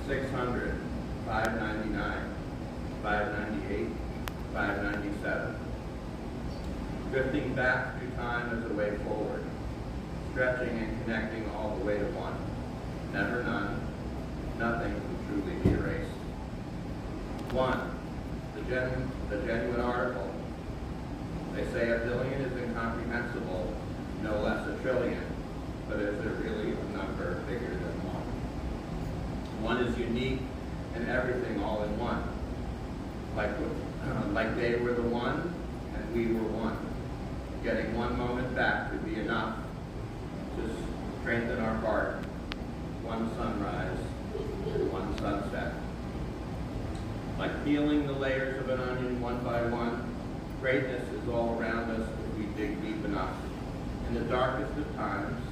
600, 599, 598, 597. Drifting back through time as a way forward, stretching and connecting all the way to one. Never none, nothing will truly be erased. One, the genuine article. They say a billion is incomprehensible, no less a trillion, but is there really a number bigger than one? One is unique and everything all in one. Like they were the one and we were one. Getting one moment back would be enough to strengthen our heart. One sunrise, one sunset. Like peeling the layers of an onion one by one, greatness is all around us if we dig deep enough. In the darkest of times,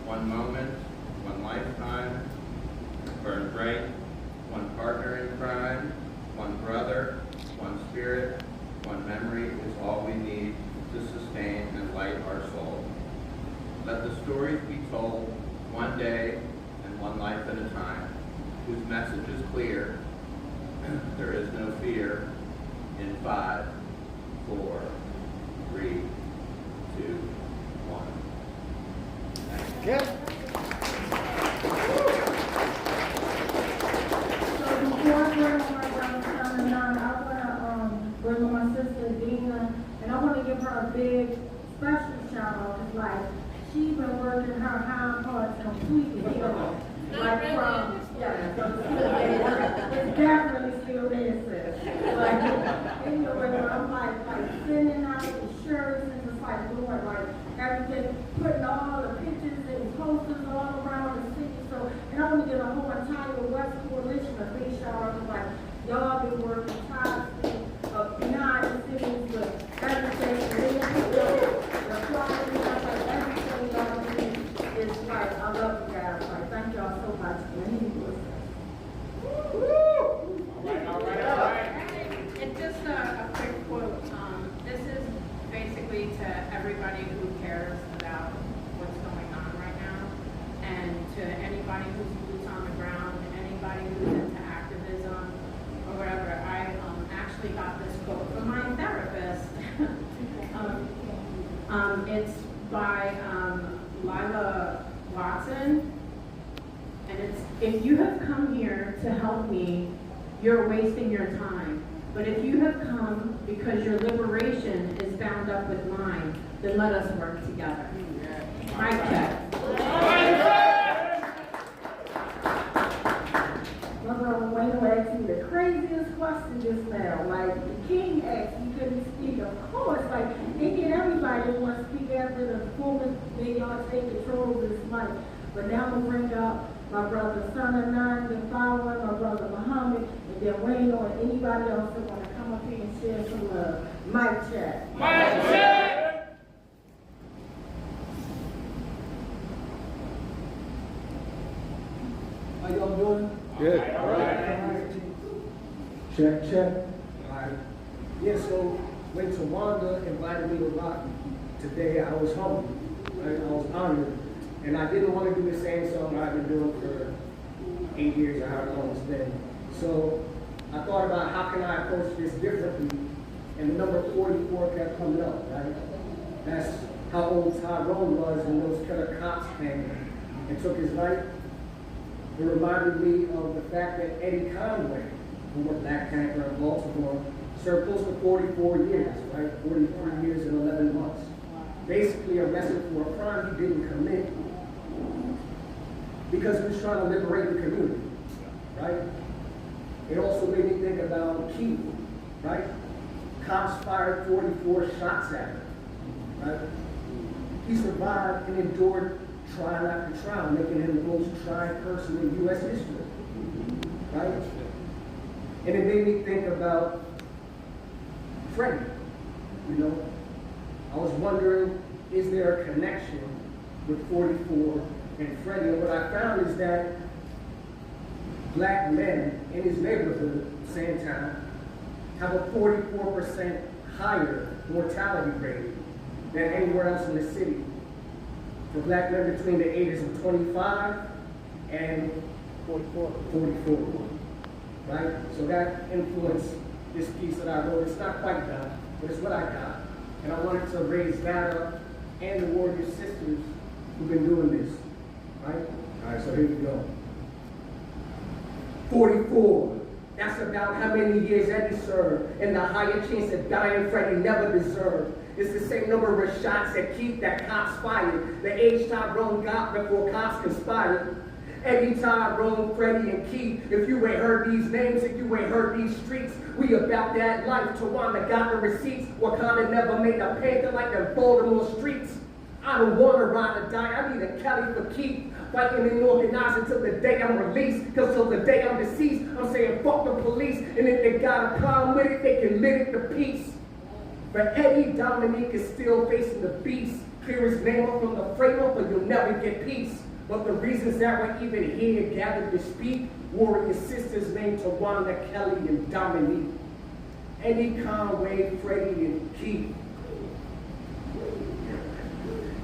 one moment, one lifetime, burn bright, one partner in crime, one brother, one spirit, one memory is all we need to sustain and light our soul. Let the stories be told one day and one life at a time, whose message is clear. There is no fear. In 5, 4, 3, 2, 1. Thank you. So before I bring on my brother son and I want to bring on my sister Dina, and I want to give her a big special shout out. Cause like she's been working her hind parts completely. Like from it's definitely still there, sis. Like anyway, I'm like sending out the shirts and just like doing like everything, putting all the pictures and posters all around the city. So, and I want to give a whole entire West Coalition a big shout out to like y'all been working tirelessly behind the scenes with everything. The flyers and stuff like everything y'all do is like I love you guys. Like thank y'all so much. All right. And just a quick quote. This is basically to everybody who cares about what's going on right now, and to anybody who's boots on the ground, anybody who's into activism or whatever. I actually got this quote from my therapist. It's by Lila Watson. And it's, if you have come here to help me, you're wasting your time. But if you have come because your liberation is bound up with mine, then let us work together. Mic check. My brother Wayne asked me the craziest question just now. Like the king asked, he couldn't speak. Of course, like thinking everybody wants to speak after the performance, they y'all take control of this mic. But now I'm gonna bring up my brother Son of Nine, the Fowler, my brother Muhammad, and then Wayne or anybody else that want to come up here and share some love. Mic check. Mic check! How y'all doing? Good. All right. Check, check. All right. Yeah, so when Tawanda invited me to rock today, I was humbled. Right? I was honored. And I didn't want to do the same song I've been doing for 8 years or however long it's been. So I thought about how can I approach this differently, and the number 44 kept coming up, right? That's how old Tyrone was when those killer cops came and took his life. It reminded me of the fact that Eddie Conway, who was Black Panther in Baltimore, served close to 44 years, right? 43 years and 11 months. Basically arrested for a crime he didn't commit because he was trying to liberate the community, right? It also made me think about Keith, right? Cops fired 44 shots at him, right? He survived and endured trial after trial, making him the most tried person in U.S. history, right? And it made me think about Freddie, you know? I was wondering, is there a connection with 44 and Freddie? And what I found is that black men in his neighborhood, Sandtown, have a 44% higher mortality rate than anywhere else in the city. For black men between the ages of 25 and 44. Right? So that influenced this piece that I wrote. It's not quite done, but it's what I got. And I wanted to raise that up and the warrior sisters who've been doing this. Right? All right, so here we go. 44. That's about how many years Eddie served, and the higher chance of dying Freddie never deserved. It's the same number of shots that keep that cops fired. The age Tyrone got before cops conspired. Eddie, Tyrone, Freddie, and Keith. If you ain't heard these names, if you ain't heard these streets, we about that life. Tawana got the receipts. Wakanda never made a panther like the Baltimore streets. I don't want to ride or die. I need a Kelly for Keith. Fighting and organizing till the day I'm released. Cause till the day I'm deceased, I'm saying fuck the police. And if they got a problem with it, they can lit it to peace. But Eddie Dominique is still facing the beast. Clear his name up from the framework, but you'll never get peace. But the reasons that we're even here gathered to speak, warrior sisters named Tawanda, Kelly, and Dominique. Eddie, Conway, Freddie, and Keith.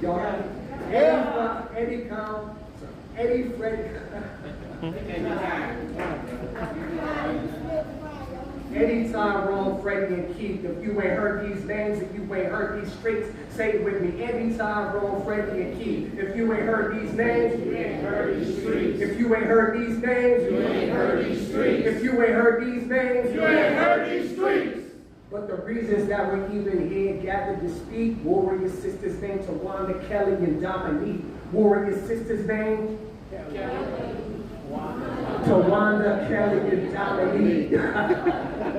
Y'all have it? Eddie, Con, Eddie, Freddie. Eddie, Tyrone, Freddie, and Keith. If you ain't heard these names, if you ain't heard these streets, say it with me. Eddie, Tyrone, Freddie, and Keith. If you ain't heard these names, you ain't heard these streets. If you ain't heard these names, you ain't heard these streets. If you ain't heard these names, you ain't heard these streets. But the reasons that we're even here gathered to speak, warrior sisters named Tawanda, Kelly, and Dominique. Warrior sisters named Tawanda, Kelly, and Dominique.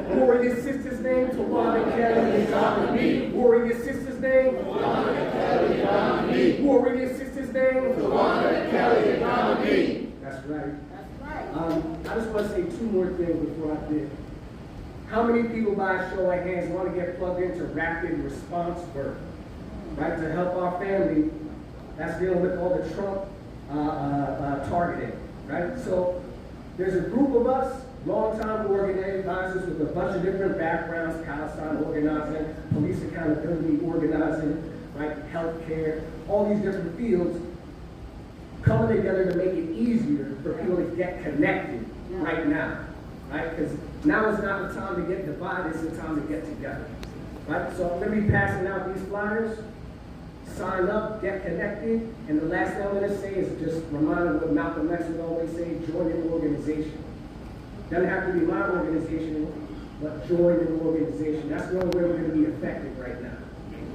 Warrior sisters named Tawanda, Kelly, and Dominique. Warrior sisters named Tawanda, Kelly, and Dominique. Warrior sisters named Tawanda, Kelly, and Dominique. That's right. I just want to say two more things before I did. How many people, by a show of hands, want to get plugged into rapid response work, right, to help our family that's dealing with all the Trump targeting, right? So there's a group of us, long-time organizers with a bunch of different backgrounds, Palestine organizing, police accountability organizing, right, healthcare, all these different fields, coming together to make it easier for people to get connected right now. Right? Because now is not the time to get divided, it's the time to get together. Right? So I'm going to be passing out these flyers. Sign up, get connected. And the last thing I'm going to say is just remind what Malcolm X would always say, join an organization. Doesn't have to be my organization, but join an organization. That's the only way we're going to be effective right now.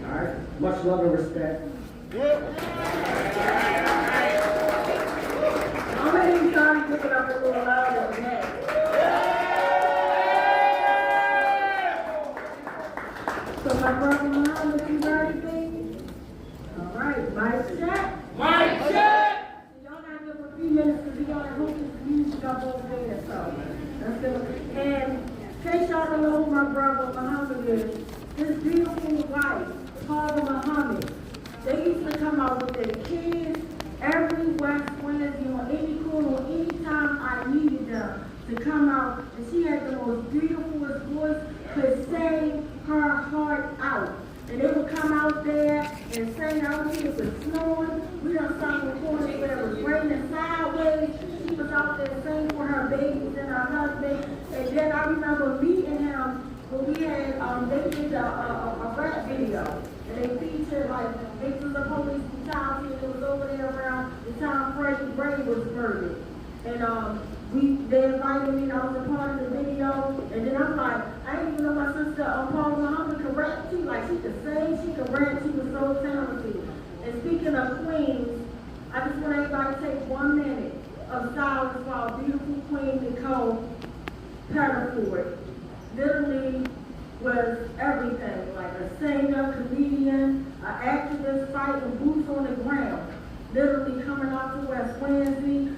All right? Much love and respect. How many times pick it up a little louder than that? So my brother Muhammad, you ready, baby? All right, mic check. Mic check! Y'all got to give a few minutes because we got to hook this music up over there. So let's go. And in case y'all don't know who my brother Muhammad is, his beautiful wife, Paula Muhammad, they used to come out with their kids every West Wednesday on any corner, anytime I needed them to come out. And she had the most beautiful voice, could sing her heart out. And they would come out there and sing out here. It was snowing. We done sung in corners where it was raining sideways. She was out there singing for her babies and her husband. And then I remember meeting him when we had, they did a rap video. And they featured like victims of police brutality. And it was over there around the time Freddie Gray was murdered. And they invited me and I was a part of the video. And then I'm like, I didn't even know my sister Paula Muhammad could rap too. Like she could sing, she could rap, she was so talented. And speaking of queens, I just want everybody to take 1 minute of silence for our beautiful queen Nicole Pettiford. Literally was everything, like a singer, comedian, an activist fighting boots on the ground. Literally coming out to West Wednesday.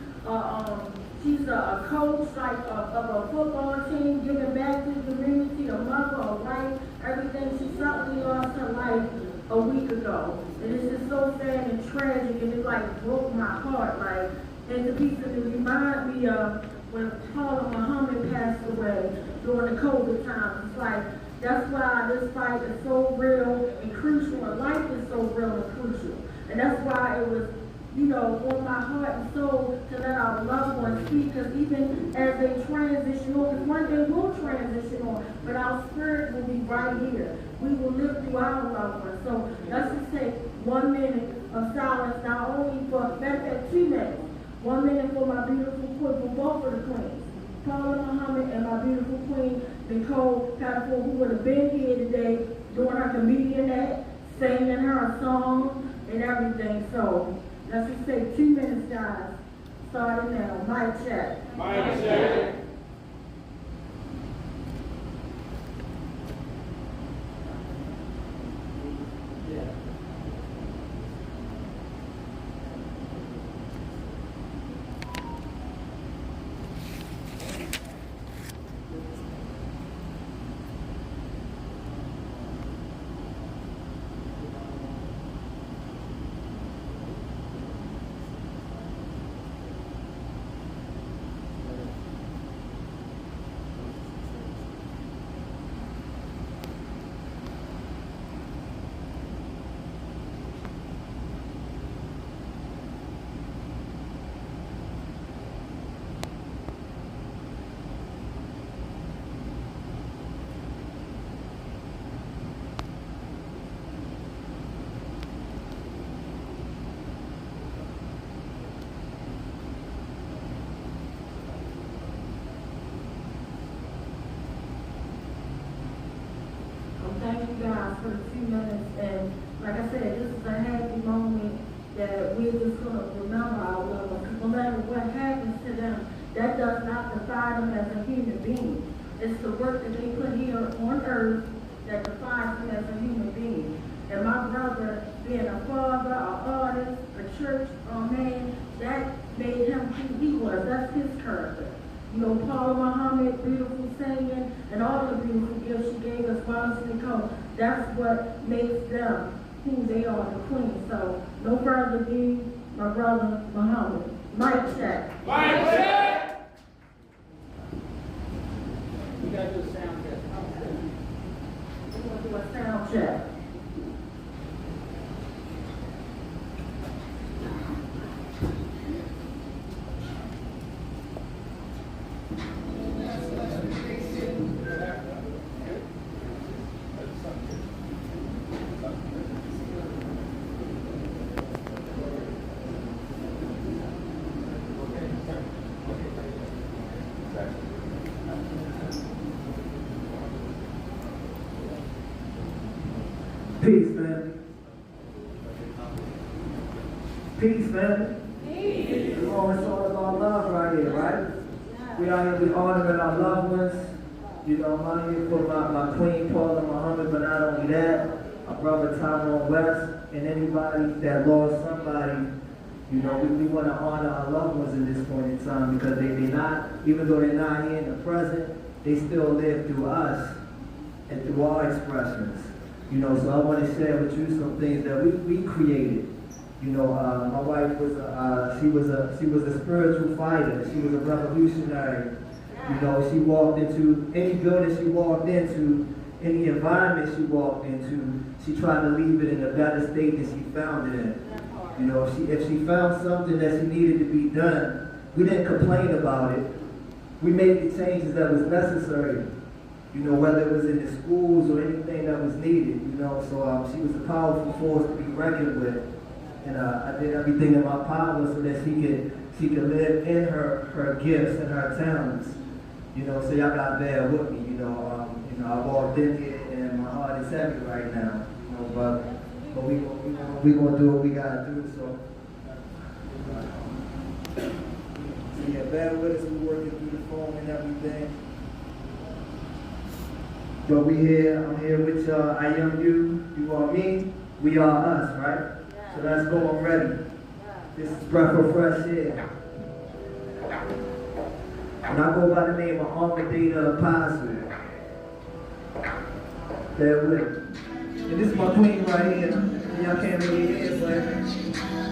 She's a coach like of a football team, giving back to the community, a mother, a wife, everything. She suddenly lost her life a week ago. And it's just so sad and tragic, and it like broke my heart. Like, and the piece of it remind me of when Paula Muhammad passed away during the COVID times. It's like, that's why this fight is so real and crucial, and life is so real and crucial. And that's why it was you know, on my heart and soul to let our loved ones speak, because even as they transition on, because one day we'll transition on, but our spirit will be right here. We will live through our loved ones. So let's just take 1 minute of silence, not only for, matter of fact, 2 minutes. 1 minute for my beautiful queen, for both of the queens, Paula Muhammad and my beautiful queen, Nicole Catapult, who would have been here today doing her comedian act, singing her a song and everything. So let's just take 2 minutes, guys. Starting now. Mic check. Mic check. Thank you guys for the 2 minutes, and like I said, this is a happy moment that we're just going to remember our loved ones. No matter what happens to them, that does not define them as a human being. It's the work that they put here on earth that defines them as a human being. And my brother, being a father, an artist, a church man, that made him who he was. That's his character. You know, Paula Muhammad, beautiful singing, and all the beautiful gifts she gave us, Wallace Nicole. That's what makes them who they are, the queen. So, no further ado, my brother Muhammad. Mic check. Mic check. We got to do a sound check. We're going to do a sound check. Peace, family. Peace, family. Peace. Oh, it's all about love right here, right? We out here, we honoring our loved ones. You know, I'm out here for my queen, Paula Muhammad, but not only that, my brother Tyrone West, and anybody that lost somebody. You know, we want to honor our loved ones in this point in time because they not, even though they're not here in the present, they still live through us and through our expressions. You know, so I want to share with you some things that we created. You know, my wife was she was a spiritual fighter. She was a revolutionary. You know, she walked into any building she walked into, any environment she walked into, she tried to leave it in a better state than she found it in. You know, if she found something that she needed to be done, we didn't complain about it. We made the changes that was necessary. You know, whether it was in the schools or anything that was needed, you know. So she was a powerful force to be reckoned with. And I did everything in my power so that she could live in her gifts and her talents. You know, so y'all got bear with me, you know. I walked in here and my heart is heavy right now. You know, but we gonna do what we gotta do, so yeah, bear with us, we're working through the phone and everything. But I'm here with y'all. I am you, you are me, we are us, right? So let's go, I'm ready. This is breath of fresh air. And I go by the name of Amadaye the Apostle. Bear with me. And this is my queen right here. Y'all can't really hear, but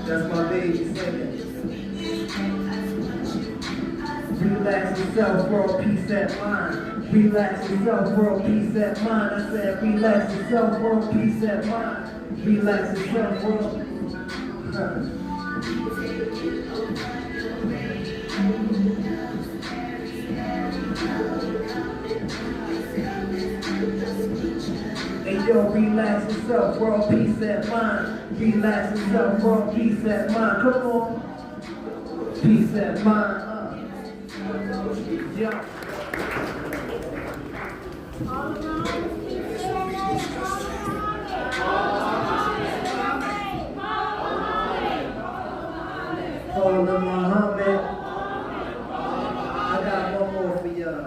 that's my baby singing. Relax yourself, world, peace at mind. Relax yourself, world, peace at mind. I said, relax yourself, world, peace at mind. Relax yourself, world. Hey yo, relax yourself, world peace and mind. Relax yourself, world peace and mind. Come on. Peace and mind. Yeah. All around, keep saying Holy Muhammad. I got one more for y'all.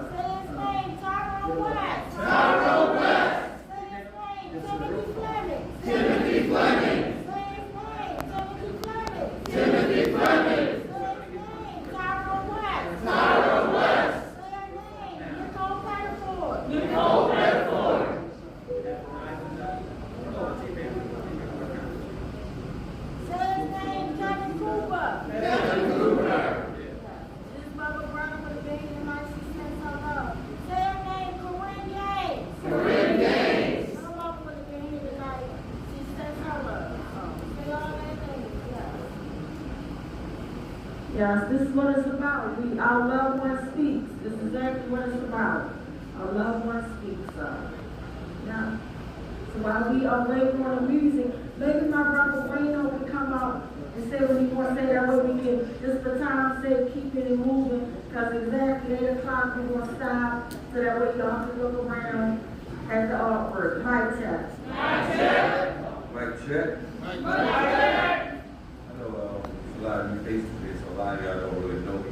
Tyrone West. Tyrone West. Timothy Fleming. Timothy Fleming. Tyrone West. Tyrone West. Nicole Bedford. Say his name, Kevin Cooper. Kevin Cooper. This brother brother for the baby and my sister so love. Say her name, Corinne Gaines. Corinne Gaines. Come up for the baby tonight. She says her love. Say all that things, yeah. Yes, this is what it's about. Our loved one speaks. This is exactly what it's about. Our loved one speaks. Yeah. So while we are waiting on the music, maybe my brother Reno will come out and say what he wants to say. That way we can, just the time say, keep it moving. Because exactly 8 o'clock we're going to stop. So that way you don't have to look around at the artwork. Mic check. Mic check. I know there's a lot of new faces here, so a lot of y'all don't really know me.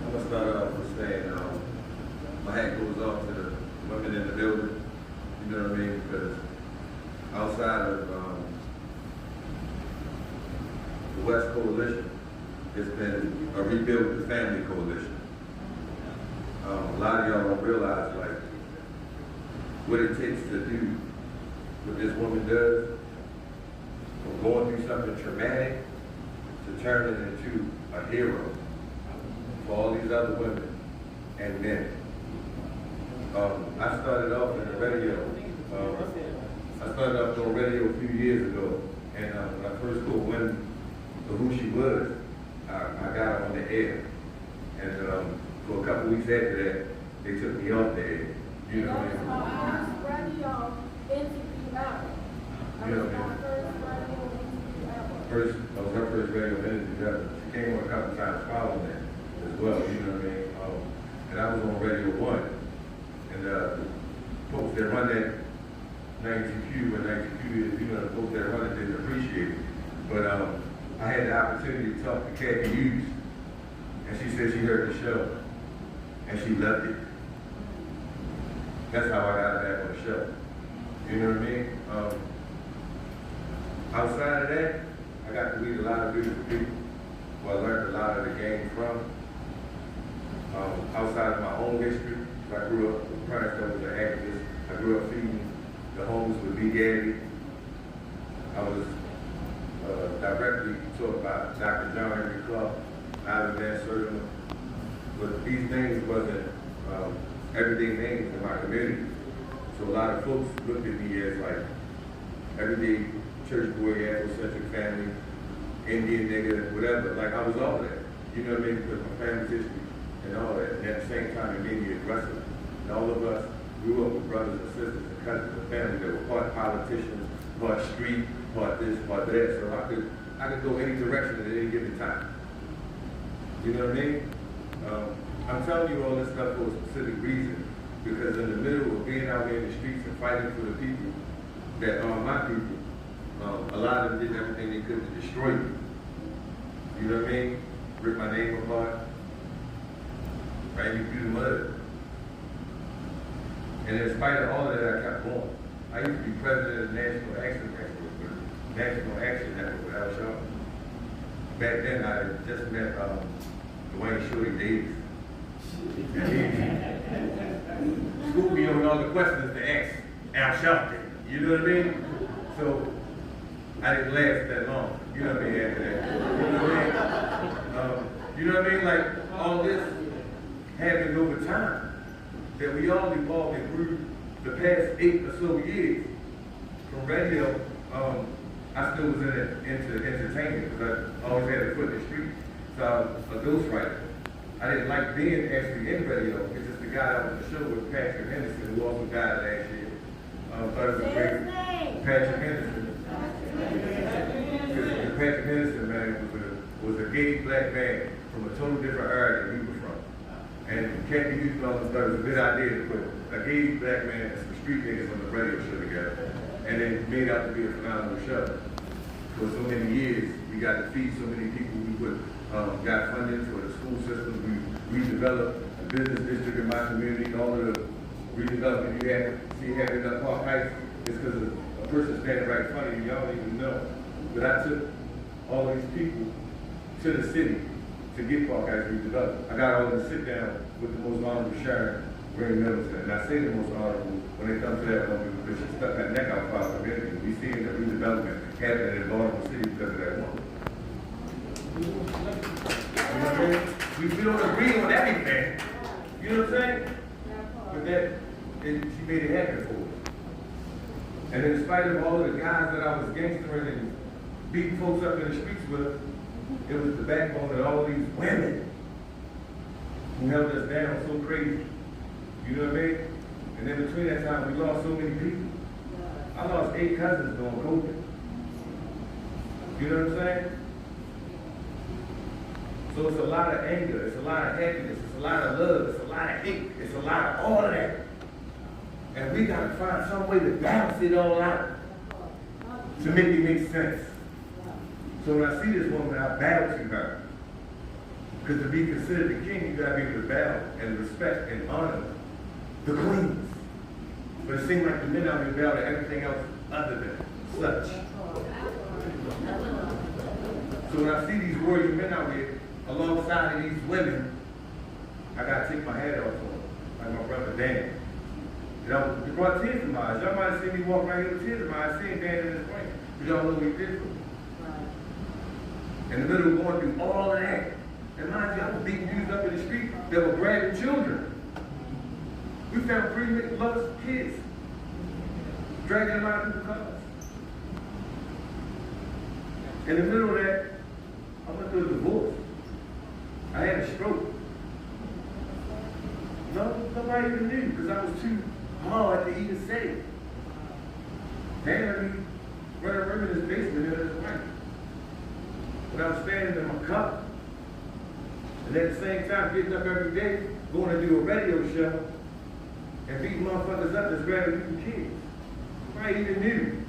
I'm gonna start off with saying my hat goes off to the women in the building. You know what I mean? Because outside of the West Coalition, it's been a Rebuild the Family Coalition. A lot of y'all don't realize like what it takes to do what this woman does, from going through something traumatic to turning into a hero for all these other women and men. I started off in the radio. I started off doing radio a few years ago, and when I first told women who she was, I got her on the air. And for a couple weeks after that, they took me off the air. You know what I mean? Radio interview ever. You know what I mean? First, that was her first radio interview ever. She came on a couple times following that as well, you know what I mean? And I was on Radio 1. And folks that run that 92Q, and 92Q is, you know, the folks that run it didn't appreciate it. But I had the opportunity to talk to Kathy Hughes, and she said she heard the show, and she loved it. That's how I got her back on the show. You know what I mean? Outside of that, I got to meet a lot of beautiful people who I learned a lot of the game from. Outside of my own history, I grew up with parents that was an activist. I grew up feeding the homeless with B. Gabby. I was directly taught by Dr. John Henry Clark, Ivan Van Sertima. But these names wasn't everyday names in my community. So a lot of folks looked at me as like everyday church boy, Afrocentric family, Indian nigga, whatever. Like I was all that. You know what I mean? Because my family's history and all that. And at the same time, it made me aggressive. And all of us grew up with brothers and sisters and cousins and family that were part politicians, part street, part this, part that. So I could go any direction at any given time. You know what I mean? I'm telling you all this stuff for a specific reason. Because in the middle of being out here in the streets and fighting for the people that are my people, a lot of them did everything they could to destroy me. You know what I mean? Rip my name apart, ran me through the mud. And in spite of all of that, I kept going. I used to be president of the National Action Network without y'all. Back then, I had just met Dwayne Shorty Davis. Schooled me on all the questions to ask Al Sharpton. You know what I mean? So I didn't last that long. You know what I mean? After that. You know what I mean? You know what I mean? Like all this happened over time. That we all evolved and grew the past 8 or so years from radio. I still was into entertainment because I always had a foot in the street. So I was a ghostwriter. I didn't like being actually in radio. It's just the guy that was on the show with Patrick Henderson, who also died last year. Thought it was great. Patrick Henderson. Patrick Henderson, man, was a gay black man from a total different area than we were from. And Kathy Youth thought it was a good idea to put a gay black man and some street niggas on the radio show together. And it made out to be a phenomenal show. For so many years, we got to feed so many people. We got funding for the school system. We redeveloped a business district in my community. All of the redevelopment you have in the Park Heights is because of a person standing right in front of you. Y'all don't even know. But I took all of these people to the city to get Park Heights redeveloped. I got all of them to sit down with the most honorable Sharon Ray Middleton. And I say the most honorable when it comes to that woman because she stuck her neck out for our community. We see the redevelopment happening in Baltimore City because of that woman. You know what I mean? We don't agree on everything. You know what I'm saying? But she made it happen for us. And in spite of all of the guys that I was gangstering and beating folks up in the streets with, it was the backbone of all these women who held us down so crazy. You know what I mean? And in between that time, we lost so many people. I lost 8 cousins during COVID. You know what I'm saying? So it's a lot of anger, it's a lot of happiness, it's a lot of love, it's a lot of hate, it's a lot of all of that. And we gotta find some way to balance it all out to make it make sense. So when I see this woman, I bow to her. Because to be considered the king, you gotta be able to bow and respect and honor the queens. But it seems like the men out here bow to everything else other than such. So when I see these warrior men out here, alongside of these women, I gotta take my hat off to them, like my brother Dan. You know, it brought tears to my eyes. Y'all might have seen me walk right here with tears in my eyes, seeing Dan in his ring. But y'all know what he did for me. In the middle of going through all of that, and mind you, I was beating dudes up in the street that were grabbing children. We found 3 lost kids, dragging them out of the cars. In the middle of that, I went through a divorce. I had a stroke. Nobody even knew because I was too hard to even say. Dan let me run around in his basement in his wife. But I was standing in my car. And at the same time, getting up every day, going to do a radio show, and beating motherfuckers up that's grabbing little kids. Nobody even knew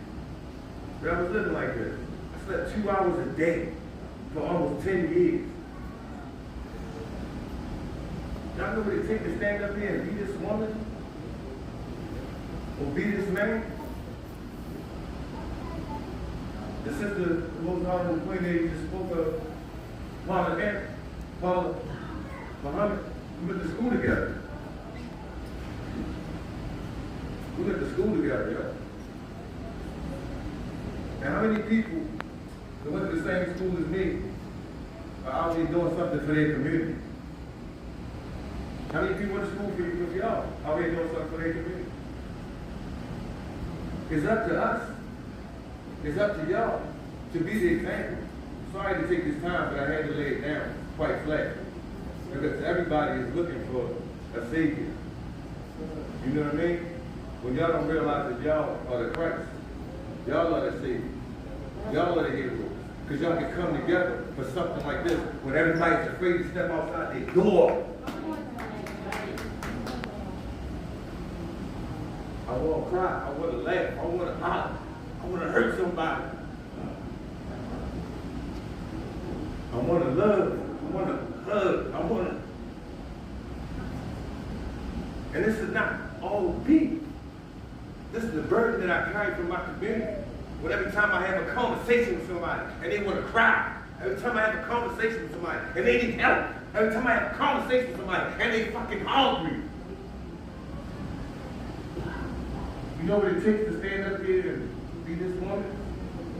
that I was living like this. I slept 2 hours a day for almost 10 years. Y'all know what it takes to stand up here and be this woman? Or be this man? The sister, the most honorable queen that you just spoke of, Paula Muhammad, we went to school together. We went to school together, y'all. And how many people that went to the same school as me are out here doing something for their community? How many people went to school with y'all out here doing something for their community? It's up to us. It's up to y'all to be the example. Sorry to take this time, but I had to lay it down quite flat. Because everybody is looking for a savior. You know what I mean? When y'all don't realize that y'all are the Christ, y'all are the savior. Y'all are the heroes. Because y'all can come together for something like this when everybody's afraid to step outside their door. I want to cry. I want to laugh. I want to holler. I want to hurt somebody. I want to love. I want to hug. I want to. And this is not all me. This is the burden that I carry from my community. When every time I have a conversation with somebody and they want to cry, every time I have a conversation with somebody and they need help, every time I have a conversation with somebody and they fucking hungry. You know what it takes to stand up here and be this woman?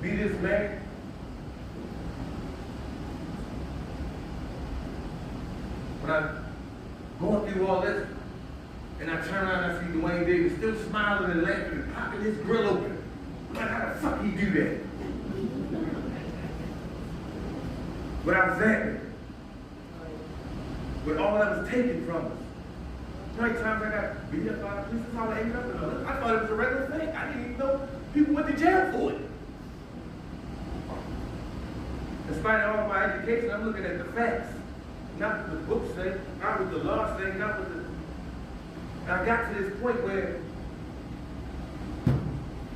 Be this man? When I'm going through all this, and I turn around and I see Dwayne Davis still smiling and laughing and popping his grill open. I'm like, how the fuck he do that? where I was at, with all that was taken from us. How many times I got beat up by the police? That's all I ate up with. I thought it was a regular thing. I didn't even know people went to jail for it. In spite of all my education, I'm looking at the facts. Not what the books say, not what the law say, not what the... And I got to this point where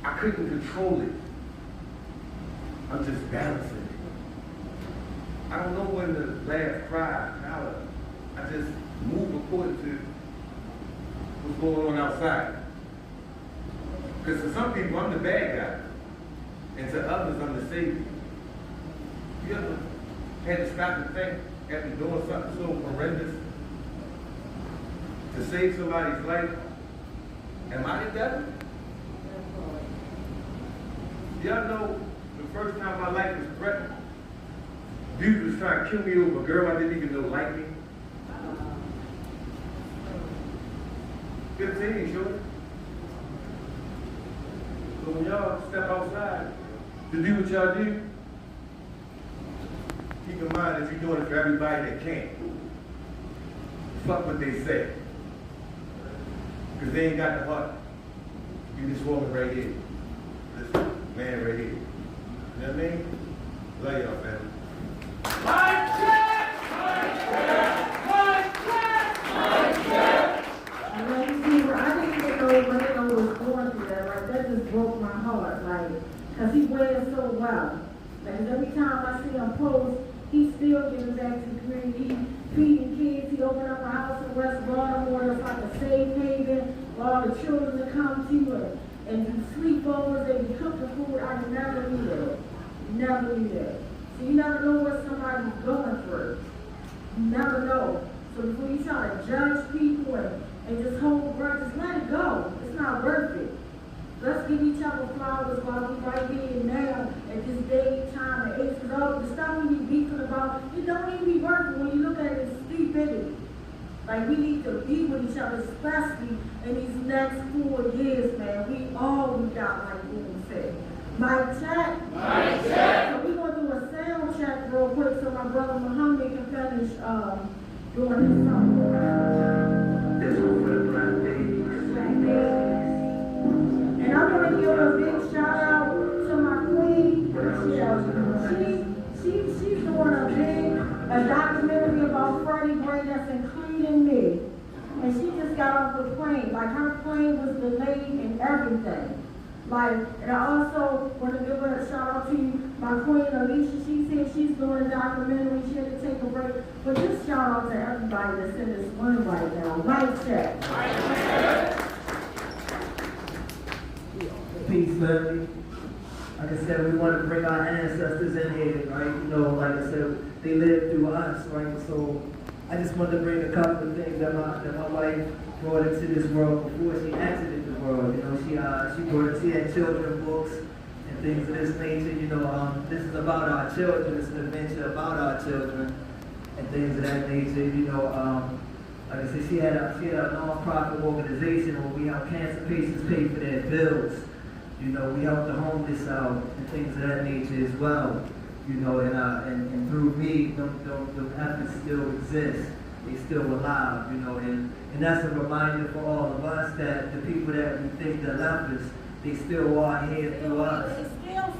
I couldn't control it. I'm just balancing it. I don't know when to laugh, cry, holler. I just move according to what's going on outside. Because to some people, I'm the bad guy. And to others, I'm the savior. You ever had to stop and think after doing something so horrendous to save somebody's life? Am I the devil? Y'all know the first time my life was threatened, dude was trying to kill me over a girl I didn't even know liked me. 15, sure. So when y'all step outside to do what y'all do, keep in mind that you're doing it for everybody that can't. Fuck what they say. Because they ain't got the heart. You this woman right here. This man right here. You know what I mean? Love y'all, family. Broke my heart, like, cause he wears so well. Like, every time I see him post, he still gives back to the community. He feeding kids. He opened up a house in West Baltimore that's like a safe haven for all the children to come to and do sleepovers and cook the food. I never knew that. Never knew that. So you never know what somebody's going through. You never know. So before you try to judge people and just hold grudges, let it go. It's not worth it. Let's give each other flowers while we right here now at this day, time, and age. Because all the stuff we be beefing about, it don't even be working when you look at it, it's stupidity. Like, we need to be with each other, especially in these next 4 years, man. We got, like Boone said. Mic check. Mic check. So we're going to do a sound check real quick so my brother Muhammad can finish doing his song. This one for the black babies. And I'm going to give a big shout out to my queen. She's doing a documentary about Freddie Gray that's including me. And she just got off the plane. Like, her plane was delayed and everything. Like, and I also want to give a shout out to my queen Alicia. She said she's doing a documentary. She had to take a break. But just shout out to everybody that's in this room right now. Mic check. Peace, family. Like I said, we want to bring our ancestors in here, right? You know, like I said, they lived through us, right? So I just wanted to bring a couple of things that my wife brought into this world before she exited the world. You know, she had children books and things of this nature. You know, this is about our children. It's an adventure about our children and things of that nature. You know, like I said, she had a non-profit organization where we help cancer patients pay for their bills. You know, we help the homeless out and things of that nature as well. You know, and through me, the efforts still exist. They still alive, you know, and that's a reminder for all of us that the people that we think that left us, they still are here through us.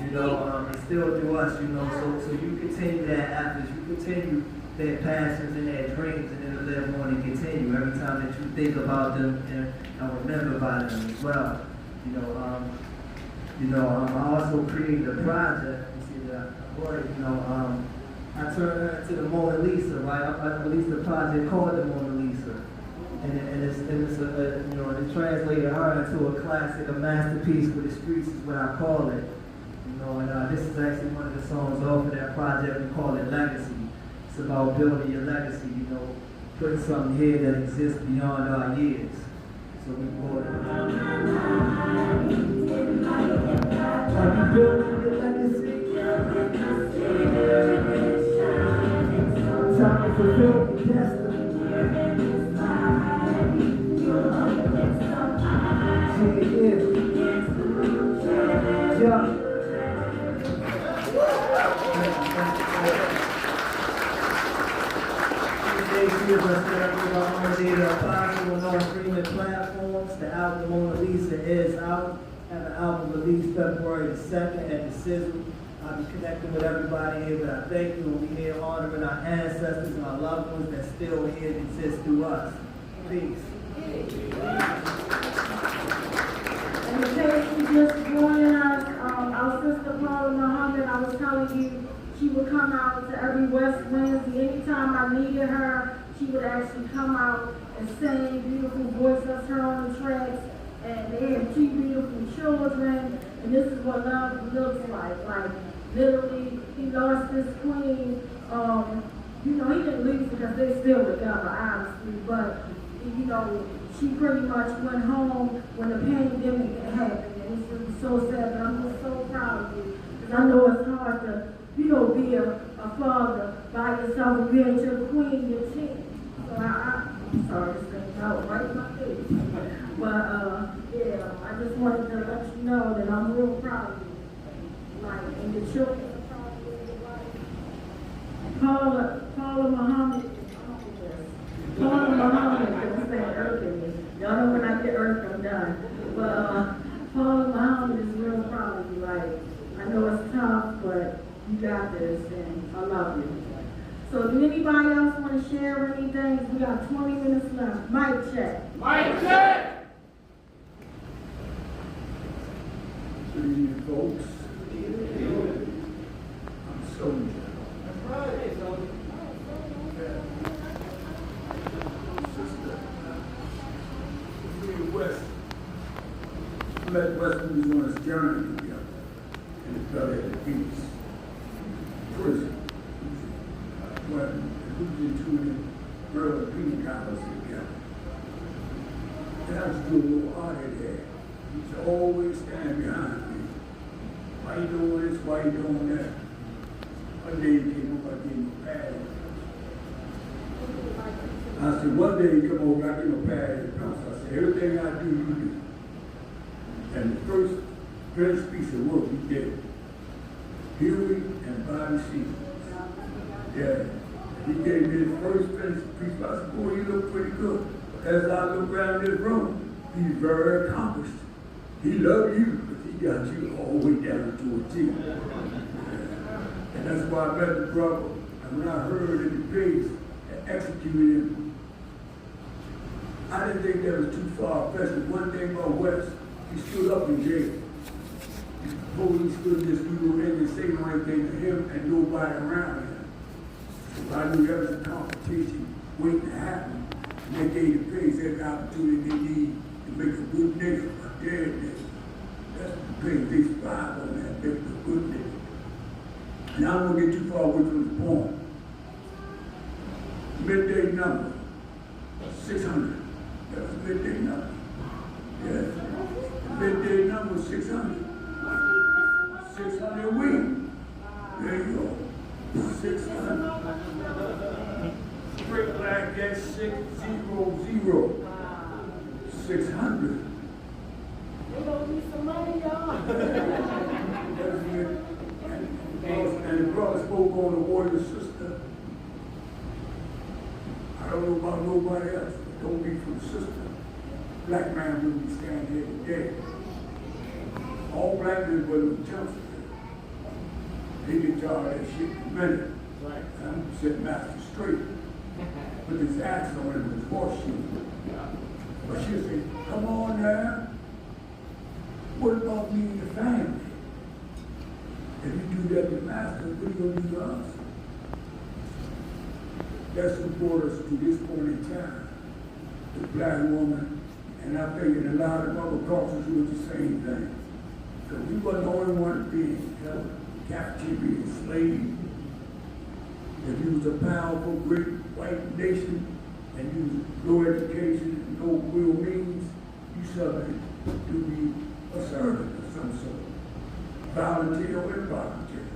You know, they still do us, you know, so you continue that efforts, you continue their passions and their dreams, and it'll live on and continue every time that you think about them and remember about them as well. You know, I also created a project. You see that word, you know, I turned her into the Mona Lisa, right? I released a project called the Mona Lisa, and it's you know, it translated her into a classic, a masterpiece for the streets is what I call it. You know, and this is actually one of the songs off of that project. We call it Legacy. It's about building your legacy. You know, putting something here that exists beyond our years. So we call it. Are you building your legacy? Time to fulfill your destiny. Yeah. years I set up with our Amadaye the Apostle on all streaming platforms. The album Mona Lisa is out. Have an album released February the 2nd at the Sizzle. I'll be connecting with everybody here, but I thank you. And we here honoring our ancestors and our loved ones that still here and exist through us. Peace. And in case you just joining us, our sister Paula Muhammad, I was telling you, she would come out to every West Wednesday. Anytime I needed her, she would actually come out and sing beautiful voice. That's her on the tracks. And they have 2 beautiful children. And this is what love looks like. Like, literally, he lost his queen. You know, he didn't lose because they still together, obviously. But, you know, she pretty much went home when the pandemic happened. And it's really so sad. But I'm just so proud of you. Because I know it's hard to, you know, be a father by yourself and you had your queen, your chick. So I'm sorry to say no, right in my face. But, yeah, I just wanted to let you know that I'm real proud of you. Like, and the children are proud of you. Paula Muhammad. Paula Muhammad is saying earthing. Y'all know when I get earthed, I'm done. But, Paula Muhammad is real proud of you. Like, I know it's tough, but you got this, and I love you. So, do anybody else want to share anything? We got 20 minutes left. Mic check. Mic check. Good evening, folks. I'm Soldier. Sister, me and West met Westerners on this journey together in the belly of the beast. Prison. When we was in 2 of the girls' penal collars together. And I was doing a little out of there. He used to always stand behind me. Why you doing this? Why you doing that? One day he came over, I gave him a pad. I said, one day he come over, I gave him a pad and a pencil. I said, everything I do, you do. And the first piece of work he did, Huey and Bobby Season. Yeah. He gave me the first piece. I said, boy, you look pretty good. As I look around this room, he's very accomplished. He loved you, but he got you all the way down to a T. And that's why I met the brother. And when I heard that the pigs had executed him, I didn't think that was too far-fetched. One thing about West, he stood up in jail. The police couldn't just do anything, say no anything to him and nobody around him. So I knew that was a competition waiting to happen. And they gave the pigs every opportunity they need to make a good nigga, a dead nigga. That's what the pigs, they survive on that, make a good nigga. And I don't want to get too far away from the point. Midday number, 600. That was midday number. Yes. Midday number was 600. 600 a week. There you go. 600. Straight like that, 600. 600. They gonna need some money, y'all. And the brother spoke on the warrior sister. I don't know about nobody else, but don't be from sister. Black man wouldn't be standing here today. All black men wasn't jumping. They get y'all that shit in a minute. Right. I'm set master straight. Put his axe on him with his horseshoe. But she'll say, come on now. What about me and the family? If you do that to master, what are you going to do to us? That's what brought us to this point in time. The black woman, and I figured a lot of other cultures do the same thing. So we wasn't the only one being held captivity and slave. If you was a powerful, great white nation, and you was low education and no real means, you subject to be a servant of some sort, volunteer or involuntary.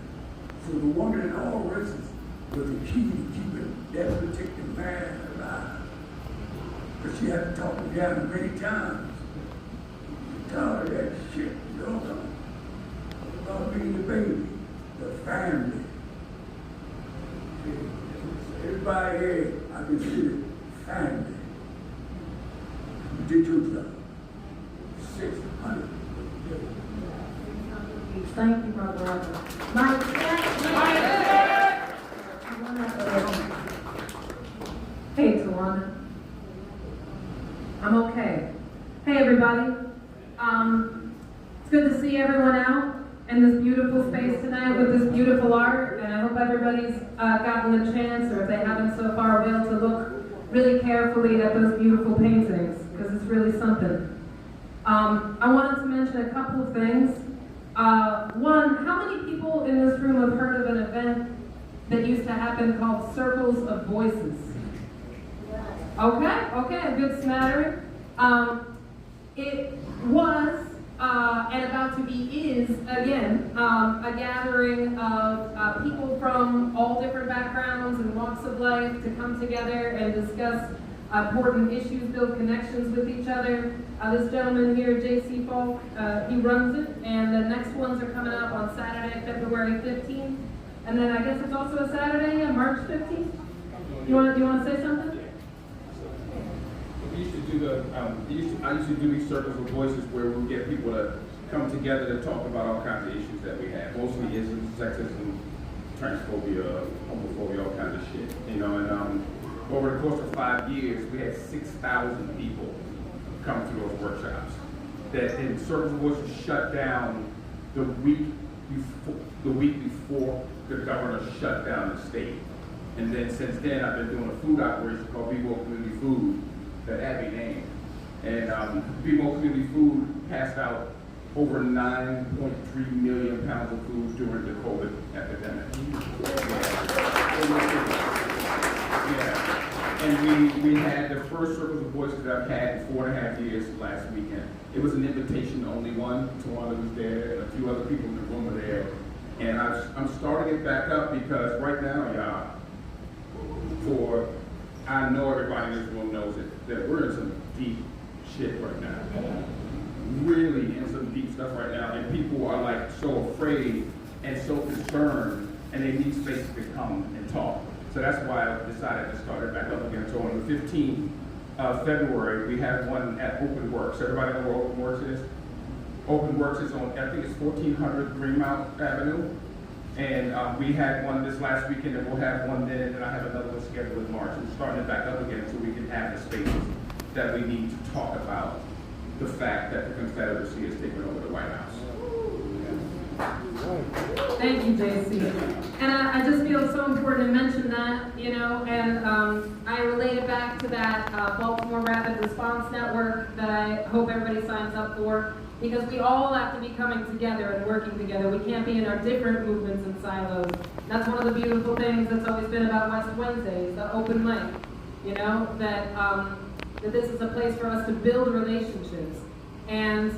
So the woman in all races was the key to keeping that particular man alive. But she had to talk to him many times. Tell her that shit, you know, about being the baby, the family. Everybody everybody here, I consider family. Did you love? 600. Thank you, Brother. Mike, Hey, Tawana. I'm okay. Hey, everybody. It's good to see everyone out in this beautiful space tonight with this beautiful art, and I hope everybody's gotten a chance, or if they haven't so far, will to look really carefully at those beautiful paintings, because it's really something. I wanted to mention a couple of things. One, how many people in this room have heard of an event that used to happen called Circles of Voices? Okay, a good smattering. It was, and about to be is, again, a gathering of people from all different backgrounds and walks of life to come together and discuss important issues, build connections with each other. This gentleman here, J.C. Falk, he runs it, and the next ones are coming up on Saturday, February 15th, and then I guess it's also a Saturday, March 15th. You want to say something? We used to do I used to do these circles of voices where we get people to come together to talk about all kinds of issues that we have, mostly isms, sexism, transphobia, homophobia, all kinds of shit. You know, and over the course of 5 years, we had 6,000 people come to those workshops. That in Circles of Voices shut down the week before the governor shut down the state. And then since then, I've been doing a food operation called Be More Community Food, that happy name. And Be More Community Food passed out over 9.3 million pounds of food during the COVID epidemic. Yeah. And we had the first Circles of Voices that I've had in 4.5 years last weekend. It was an invitation-only one. Tawana was there, and a few other people in the room were there. And I'm starting it back up because right now, y'all, I know everybody in this room knows it, that we're in some deep shit right now. Really in some deep stuff right now, and people are like so afraid and so concerned, and they need spaces to come and talk. So that's why I decided to start it back up again. So on the 15th of February, we have one at Open Works. Everybody know where Open Works is? Open Works is on, I think it's 1400 Greenmount Avenue. And we had one this last weekend, and we'll have one then, and then I have another one scheduled in March. We're starting it back up again so we can have the spaces that we need to talk about the fact that the Confederacy has taken over the White House. Thank you, JC. And I just feel it's so important to mention that, you know, and I relate it back to that Baltimore Rapid Response Network that I hope everybody signs up for, because we all have to be coming together and working together. We can't be in our different movements and silos. That's one of the beautiful things that's always been about West Wednesdays, the open mic, you know, that this is a place for us to build relationships. And,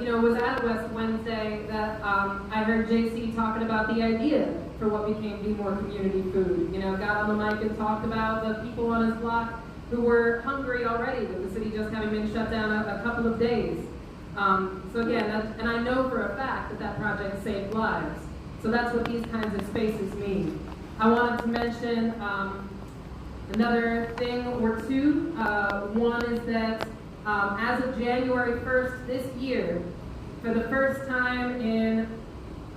you know, it was at West Wednesday that I heard JC talking about the idea for what became Be More Community Food. You know, got on the mic and talked about the people on his block who were hungry already, with the city just having been shut down a couple of days. So again, and I know for a fact that project saved lives. So that's what these kinds of spaces mean. I wanted to mention another thing or two. One is that as of January 1st this year, for the first time in,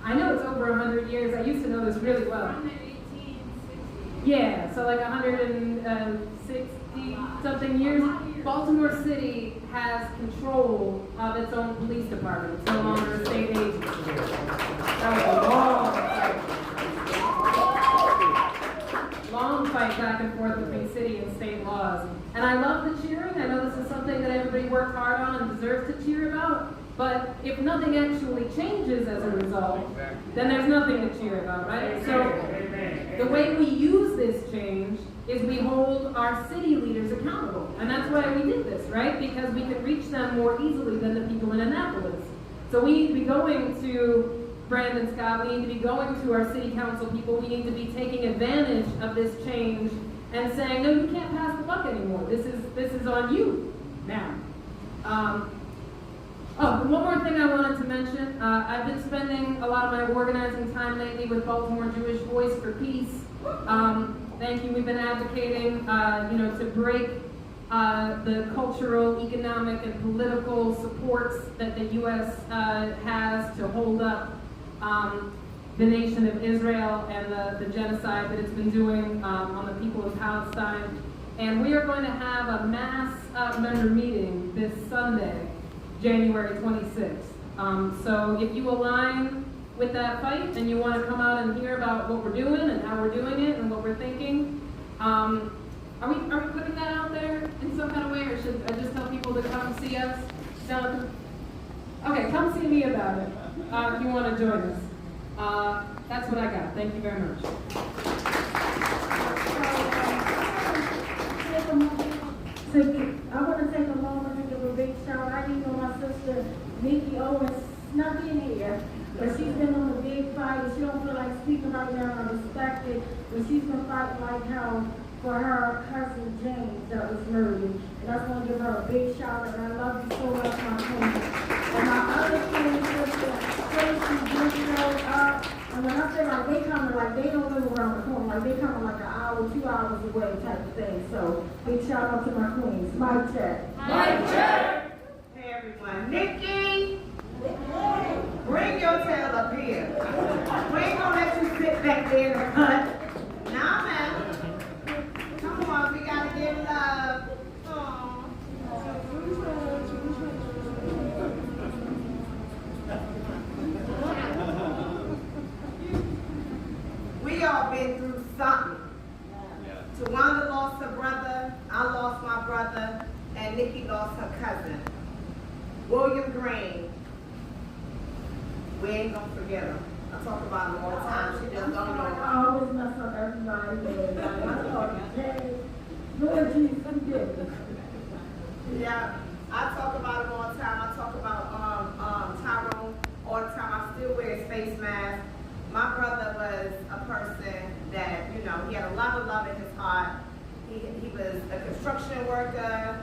I know it's over 100 years, I used to know this really well. From the 1860s. Yeah, so like 160 something years. Baltimore City has control of its own police department. It's no longer a state agency. That was a long fight back and forth between city and state laws. And I love the cheering. I know this is something that everybody worked hard on and deserves to cheer about. But if nothing actually changes as a result, then there's nothing to cheer about, right? So the way we use this change is we hold our city leaders accountable. And that's why we did this, right? Because we can reach them more easily than the people in Annapolis. So we need to be going to Brandon Scott, we need to be going to our city council people, we need to be taking advantage of this change and saying, no, you can't pass the buck anymore. This is on you now. One more thing I wanted to mention. I've been spending a lot of my organizing time lately with Baltimore Jewish Voice for Peace. Thank you. We've been advocating, to break the cultural, economic, and political supports that the U.S. has to hold up the nation of Israel and the genocide that it's been doing on the people of Palestine. And we are going to have a mass member meeting this Sunday, January 26th. So if you align with that fight and you want to come out and hear about what we're doing and how we're doing it and what we're thinking, are we putting that out there in some kind of way, or should I just tell people to come see us? Jonathan? Okay, come see me about it if you want to join us. That's what I got. Thank you very much. I want to take a moment to give a big shout out. I didn't know my sister Nikki Owens snuck in here, but she's been on a big fight. She don't feel like speaking right now, and I respect it, but she's been fighting like hell for her cousin James that was murdered. And I just want to give her a big shout out, and I love you so much, my queen. And my other queen sister, Tracy, just showed up. And when I say like they coming, like they don't live around the corner, like they coming like an hour, 2 hours away type of thing. So big shout out to my queens. Mic check. Mic check. Hey everyone. Nikki, bring your tail up here. We ain't gonna let you sit back there in the cut. Nah, man. Come on, we gotta give love. We all been through something. Tawanda lost her brother, I lost my brother, and Nikki lost her cousin. William Green, we ain't gonna forget him. I talk about him all the time, she just don't know. I always mess up everybody's name. I talk to Jay. Lord Jesus, I'm good. Yeah, I talk about him all the time. I talk about Tyrone all the time. I still wear his face mask. My brother was a person that, he had a lot of love in his heart. He was a construction worker.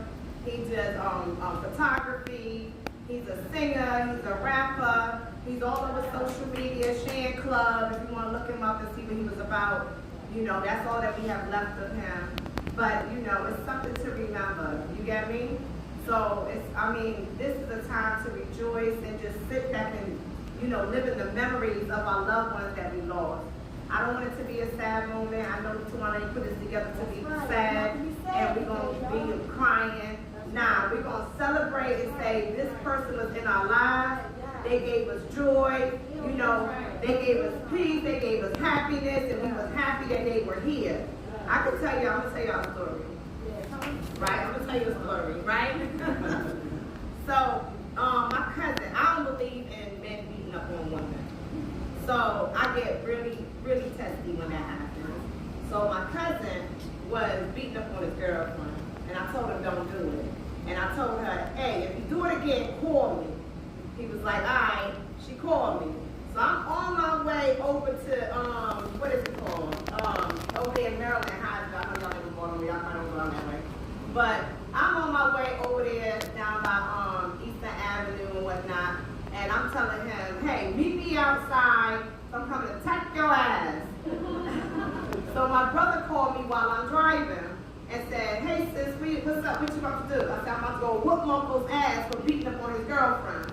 He does photography. He's a singer. He's a rapper. He's all over social media, Shan Club. If you want to look him up and see what he was about, that's all that we have left of him. But, it's something to remember. You get me? So, this is a time to rejoice and just sit back and, live in the memories of our loved ones that we lost. I don't want it to be a sad moment. I know Tawana put this together to be sad, and we're going to be crying. Nah, we're going to celebrate and say this person was in our lives. They gave us joy. They gave us peace. They gave us happiness, and we was happy that they were here. I'm going to tell y'all a story. Right? I'm going to tell you a story, right? So, my cousin, I don't believe in men beating up on women. So, I get really, really testy when that happens. So, my cousin was beating up on his girlfriend, and I told him don't do it. And I told her, hey, if you do it again, call me. He was like, all right. She called me. So I'm on my way over to, what is it called? Over there in Maryland, I know y'all never going over there, I might have gone that way. But I'm on my way over there down by Eastern Avenue and whatnot. And I'm telling him, hey, meet me outside. So I'm coming to attack your ass. So my brother called me while I'm driving and said, hey sis, what's up? What you about to do? I said, I'm about to go whoop my uncle's ass for beating up on his girlfriend.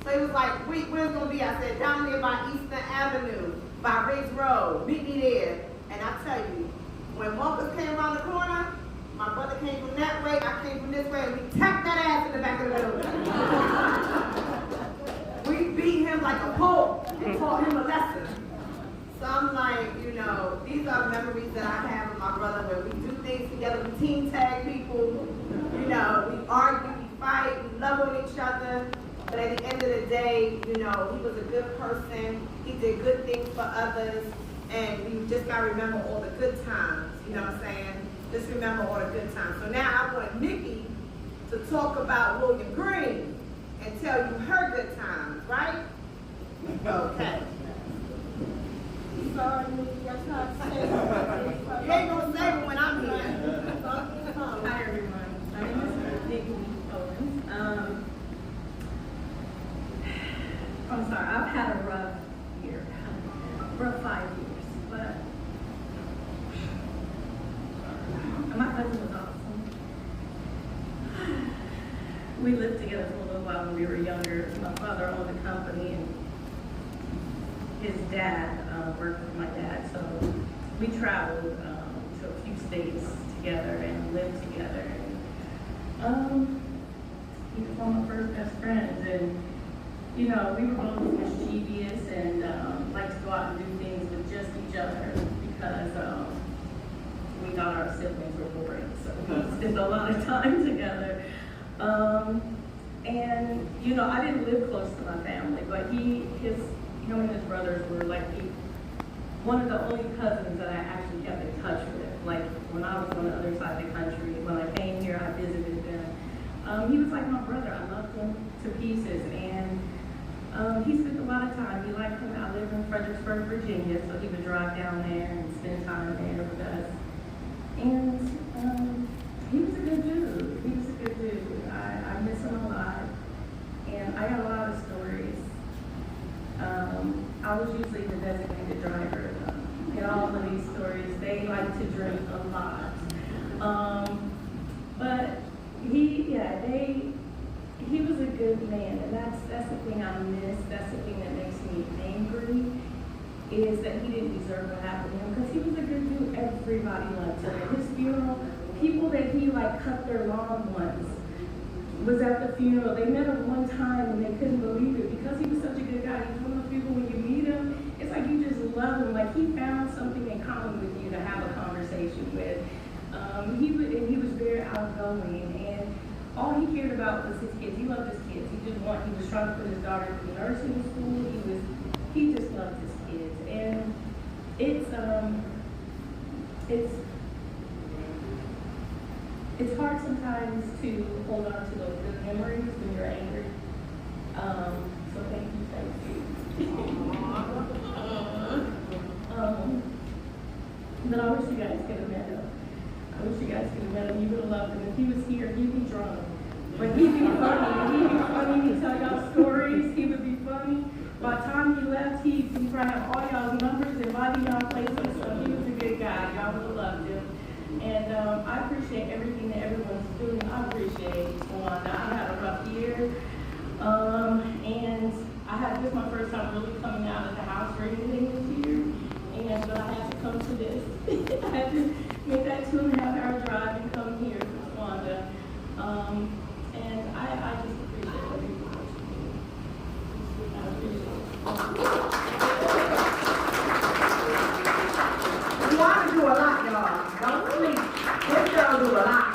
So he was like, where's it going to be? I said, down there by Eastern Avenue, by Riggs Road. Meet me there. And I tell you, when Marcus came around the corner, my brother came from that way, I came from this way, and we tapped that ass in the back of the building. We beat him like a pole and taught him a lesson. So I'm like, these are memories that I have with my brother where we do things together, we team tag people, we argue, we fight, we love on each other. But at the end of the day, he was a good person. He did good things for others. And we just got to remember all the good times. You know what I'm saying? Just remember all the good times. So now I want Nikki to talk about William Green and tell you her good times, right? Okay. Sorry, Nikki, I tried to say You ain't going to say it when I'm here. Hi everyone. My name is Nikki Owens. I'm sorry, I've had a rough year, rough 5 years, but And my cousin was awesome. We lived together for a little while when we were younger. My father owned a company, and his dad worked with my dad, so we traveled to a few states together and lived together. And, he was one of my first best friends, and you know, we were both mischievous and like to go out and do things with just each other because we thought our siblings were boring, so we spent a lot of time together. And you know, I didn't live close to my family, but him and his brothers were like one of the only cousins that I actually kept in touch with. Like when I was on the other side of the country, when I came here, I visited them. He was like my brother. I loved him to pieces, and he spent a lot of time. He liked him. I live in Fredericksburg, Virginia, so he would drive down there and spend time there with us. And he was a good dude. He was a good dude. I miss him a lot, and I got a lot of stories. I was usually the designated driver in all of these stories. They like to drink a lot, but he was a good man, and that's the thing I miss. That's the thing that makes me angry, is that he didn't deserve what happened to him, because he was a good dude. Everybody loved him. At his funeral, people that he like cut their lawn once was at the funeral. They met him one time and they couldn't believe it because he was such a good guy. He's one of those people, when you meet him, it's like you just love him. Like he found something in common with you to have a conversation with. He was very outgoing, and all he cared about was his kids. He loved his kids. He was trying to put his daughter through nursing school. He just loved his kids. And it's hard sometimes to hold on to those good memories when you're angry. So thank you. But I wish you guys could have met him. You would have loved him. If he was here, he'd be drunk. But he'd be funny. He'd tell y'all stories. He would be funny. By the time he left, he'd probably have all y'all's numbers, inviting y'all places. So he was a good guy. Y'all would have loved him. And I appreciate everything that everyone's doing. I appreciate Tawanda. I had a rough year. And this is my first time really coming out of the house for anything this year. But I had to come to this. I had to make that 2.5-hour drive and come here to Tawanda. And I just appreciate everything that you do. I appreciate it. We want to do a lot, y'all. Don't sleep. This girl do a lot.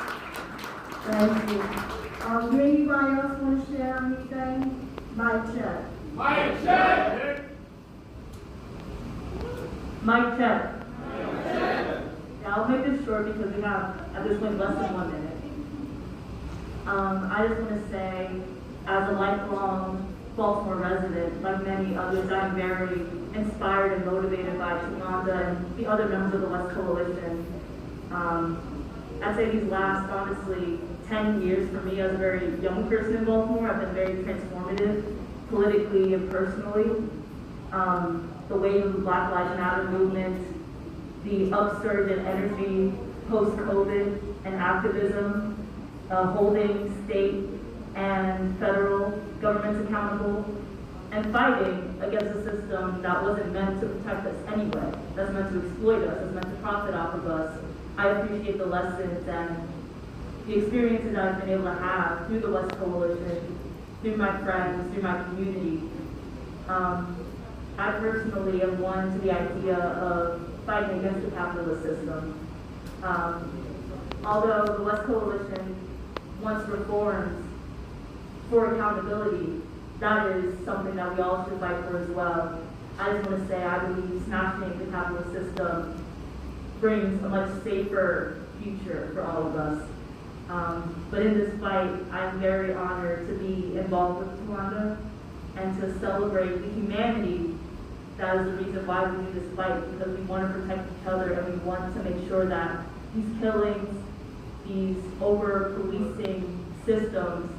Thank you. Do anybody else want to share anything? Mic check. Mic check. Mic check. Yeah, I'll make this short because we have at this point less than 1 minute. I just want to say, as a lifelong Baltimore resident, like many others, I'm very inspired and motivated by Tawanda and the other members of the West Coalition. I'd say these last, honestly, 10 years for me as a very young person in Baltimore have been very transformative, politically and personally. The wave of the Black Lives Matter movement, the upsurge in energy post-COVID and activism, holding state and federal governments accountable, and fighting against a system that wasn't meant to protect us anyway, that's meant to exploit us, that's meant to profit off of us. I appreciate the lessons and the experiences I've been able to have through the West Coalition, through my friends, through my community. I personally am one to the idea of fighting against the capitalist system. Although the West Coalition wants reforms for accountability, that is something that we all should fight for as well. I just want to say I believe smashing the capitalist system brings a much safer future for all of us. But in this fight, I'm very honored to be involved with Tawanda and to celebrate the humanity that is the reason why we do this fight, because we want to protect each other and we want to make sure that these killings, these over-policing systems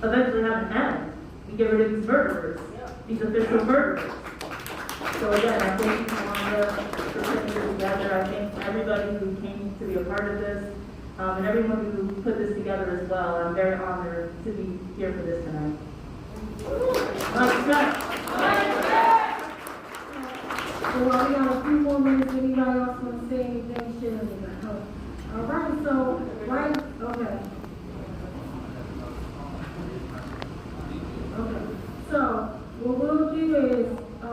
eventually have an end. We get rid of these murderers, these official murderers. So again, I thank you, Tawanda, for putting this together. I thank everybody everybody who came to be a part of this, and everyone who put this together as well. I'm very honored to be here for this tonight. So while we got a few more minutes, anybody else want to say anything? All right, so, right, okay. Okay, so what we'll do is, I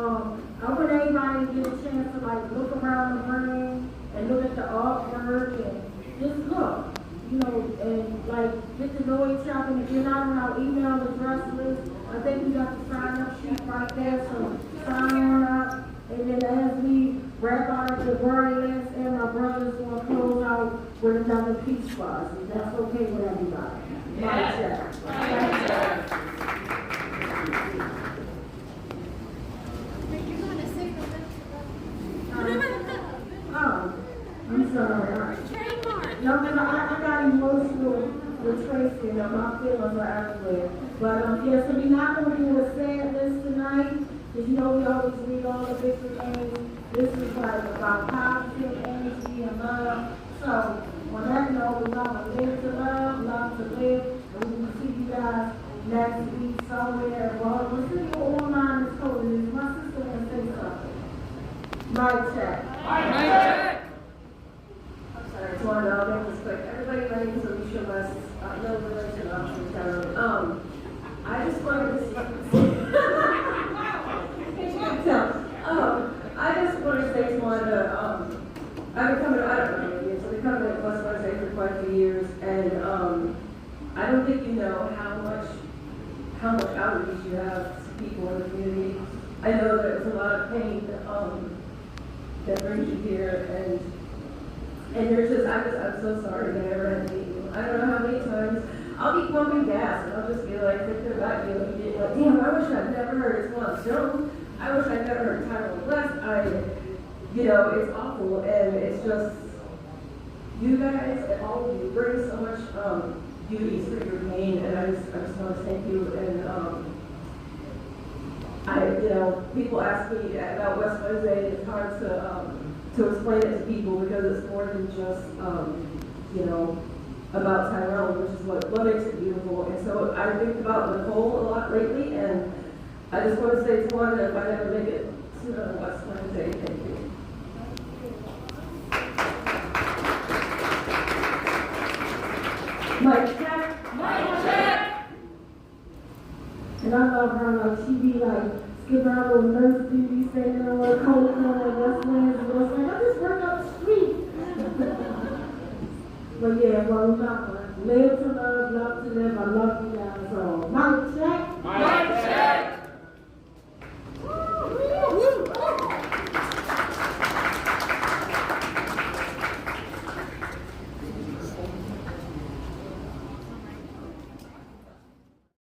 want everybody to get a chance to like look around the room and look at the artwork and just look, you know, and like get to know each other. And if you're not on our email address list, I think we got the sign up sheet right there, so sign on up. And then as we wrap out at the very last end, my brother's going to close out with another peace for us. If that's okay with everybody. My check. I'm sorry. No, but I got emotional with Tracy, and my feelings are everywhere. But yeah, so we're not going to do a sad list tonight, because you know we always read all the victory names. This is like about positive energy and love. So on that note, we're going to live to love, love to live, and we will see you guys next week somewhere at Baltimore City or online this coalition. My sister want to say something. Mic check. Mic check. Sorry, I'll make this quick. Everybody, my name is Alicia West. No relation, I'm from Tyrone. I just wanted to I just want to say to Wanda, I've been coming, I don't know, maybe, so I've been coming to West Wednesday for quite a few years, and I don't think you know how much outreach you have to people in the community. I know that it's a lot of pain that brings you here, and there's just, I'm so sorry that I ever had to meet you. I don't know how many times I'll be pumping gas and I'll just be like, thinking about you, and you're like, damn, I wish I'd never heard his one show. I wish I'd never heard Tyrone West. You know, it's awful, and it's just, you guys and all of you bring so much beauty through your pain, and I just want to thank you. And you know, people ask me about West Wednesday, and it's hard to explain it to people because it's more than just, you know, about Tyrone, which is what makes it beautiful. And so I think about Nicole a lot lately, and I just want to say to one that if I never make it to West Wednesday, thank you. Mic check. Mic check. And I love her, like, she be like, skipping out on nurse duty, standing on her coat, and West Wednesday. I just work up the street. But yeah, well, live to love, love to live. I love you guys all. Mic